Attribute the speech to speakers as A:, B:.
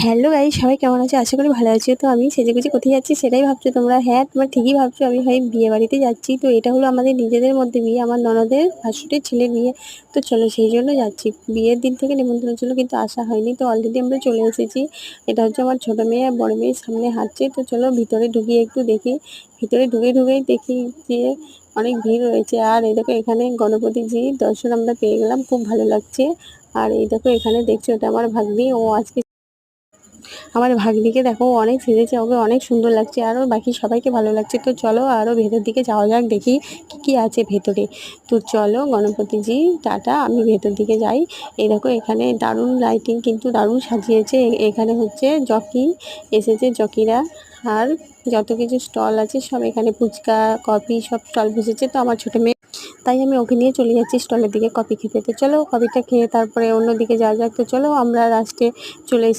A: Hello guys, সবাই কেমন আছে? আশা করি ভালো আছো। তো আমি সেজেগুজে কোথায় যাচ্ছি সেটাই ভাবছো তোমরা। হ্যাঁ, তোমরা ঠিকই ভাবছো, আমি বিয়ে বাড়িতে যাচ্ছি। তো এটা হলো আমাদের নিজেদের মধ্যে বিয়ে, আমার ননদের ভাসুরের ছেলের বিয়ে। তো চলো সেই জন্য যাচ্ছি। বিয়ের দিন থেকে নিমন্ত্রণের জন্য কিন্তু আসা হয়নি, তো অলরেডি আমরা চলে এসেছি। এটা হচ্ছে আমার ছোটো মেয়ে আর বড় মেয়ের সামনে হাঁটছে। তো চলো ভিতরে ঢুকিয়ে একটু দেখি। ভিতরে ঢুকেই দেখি যে অনেক ভিড় রয়েছে। আর এই দেখো এখানে গণপতিজির দর্শন আমরা পেয়ে গেলাম, খুব ভালো লাগছে। আর এই দেখো এখানে দেখছো, এটা আমার ভাগ্নি। ও আজকে আমার ভাগ্নিকে দেখো অনেক সেজেছে, ওকে অনেক সুন্দর লাগছে, আরও বাকি সবাইকে ভালো লাগছে। তো চলো আরও ভেতর দিকে যাওয়া যাক, দেখি কী কী আছে ভেতরে। তো চলো গণপতিজি টাটা, আমি ভেতর দিকে যাই। এই দেখো এখানে দারুণ লাইটিং, কিন্তু দারুণ সাজিয়েছে। এখানে হচ্ছে জকি এসেছে, জকিরা। আর যত কিছু স্টল আছে সব এখানে, ফুচকা কফি সব স্টল বসেছে। তো আমার ছোটো মেয়ে, তাই আমি ওকে নিয়ে চলে যাচ্ছি স্টলের দিকে কফি খেতে। তো চলো কফিটা খেয়ে তারপরে অন্য দিকে যাওয়া যাক। তো চলো আমরা লাস্টে চলে এসেছি।